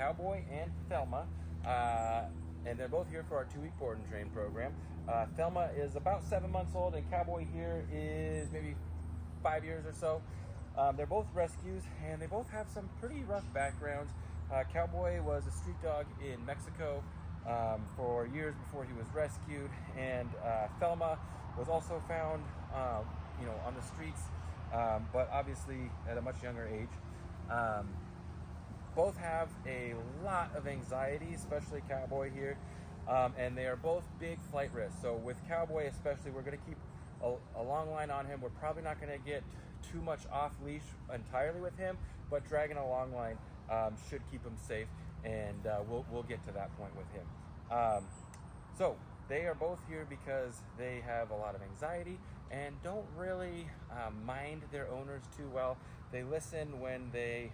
Cowboy and Thelma, and they're both here for our 2-week board and train program. Thelma is about 7 months old, and Cowboy here is maybe 5 years or so. They're both rescues, and they both have some pretty rough backgrounds. Cowboy was a street dog in Mexico for years before he was rescued, and Thelma was also found, on the streets, but obviously at a much younger age. Both have a lot of anxiety, especially Cowboy here, and they are both big flight risks. So with Cowboy especially, we're going to keep a long line on him. We're probably not going to get too much off-leash entirely with him, but dragging a long line should keep him safe, and we'll get to that point with him. So they are both here because they have a lot of anxiety and don't really mind their owners too well. They listen when they,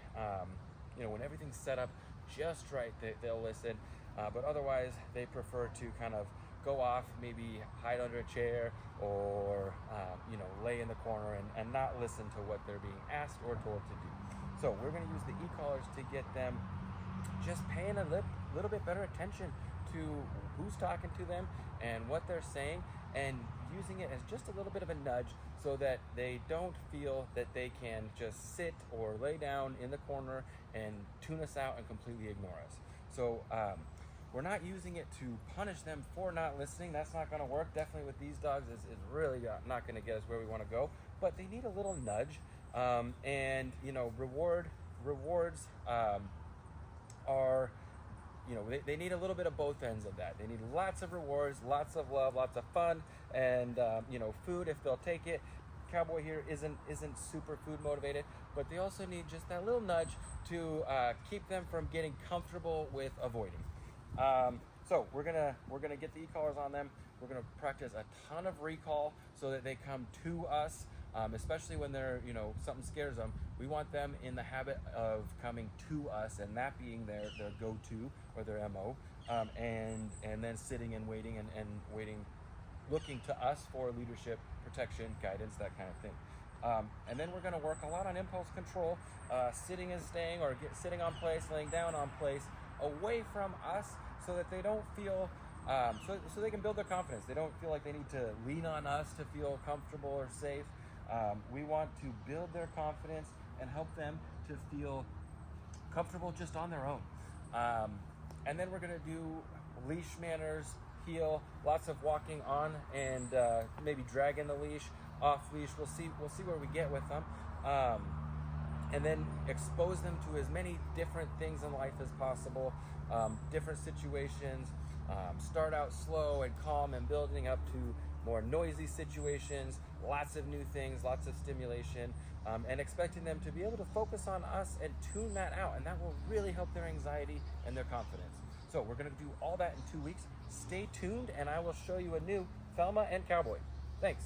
when everything's set up just right, they'll listen, but otherwise they prefer to kind of go off, maybe hide under a chair, or lay in the corner and not listen to what they're being asked or told to do. So we're going to use the e-collars to get them just paying a little bit better attention to who's talking to them and what they're saying, and using it as just a little bit of a nudge so that they don't feel that they can just sit or lay down in the corner and tune us out and completely ignore us. So we're not using it to punish them for not listening. That's not going to work. Definitely with these dogs is really not going to get us where we want to go. But they need a little nudge, and rewards are, they need a little bit of both ends of that. They need lots of rewards, lots of love, lots of fun, and food if they'll take it. Cowboy here isn't super food motivated, but they also need just that little nudge to keep them from getting comfortable with avoiding. So we're gonna get the e-collars on them. We're gonna practice a ton of recall so that they come to us, especially when they're something scares them. We want them in the habit of coming to us, and that being their go-to or their MO, and then sitting and waiting and waiting, looking to us for leadership, protection, guidance, that kind of thing. And then we're going to work a lot on impulse control, sitting and staying, or sitting on place, laying down on place, away from us, so that they don't feel, so they can build their confidence. They don't feel like they need to lean on us to feel comfortable or safe. We want to build their confidence and help them to feel comfortable just on their own. And then we're going to do leash manners, heel, lots of walking on and maybe dragging the leash, off leash. We'll see where we get with them. And then expose them to as many different things in life as possible, different situations. Start out slow and calm and building up to more noisy situations, lots of new things, lots of stimulation, and expecting them to be able to focus on us and tune that out, and that will really help their anxiety and their confidence. So we're going to do all that in 2 weeks. Stay tuned, and I will show you a new Thelma and Cowboy. Thanks.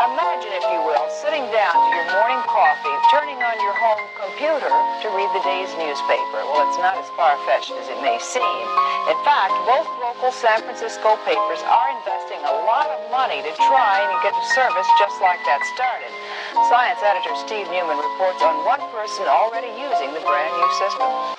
Imagine, if you will, sitting down to your morning coffee, turning on your home computer to read the day's newspaper. Well, it's not as far-fetched as it may seem. In fact, both local San Francisco papers are investing a lot of money to try and get a service just like that started. Science editor Steve Newman reports on one person already using the brand new system.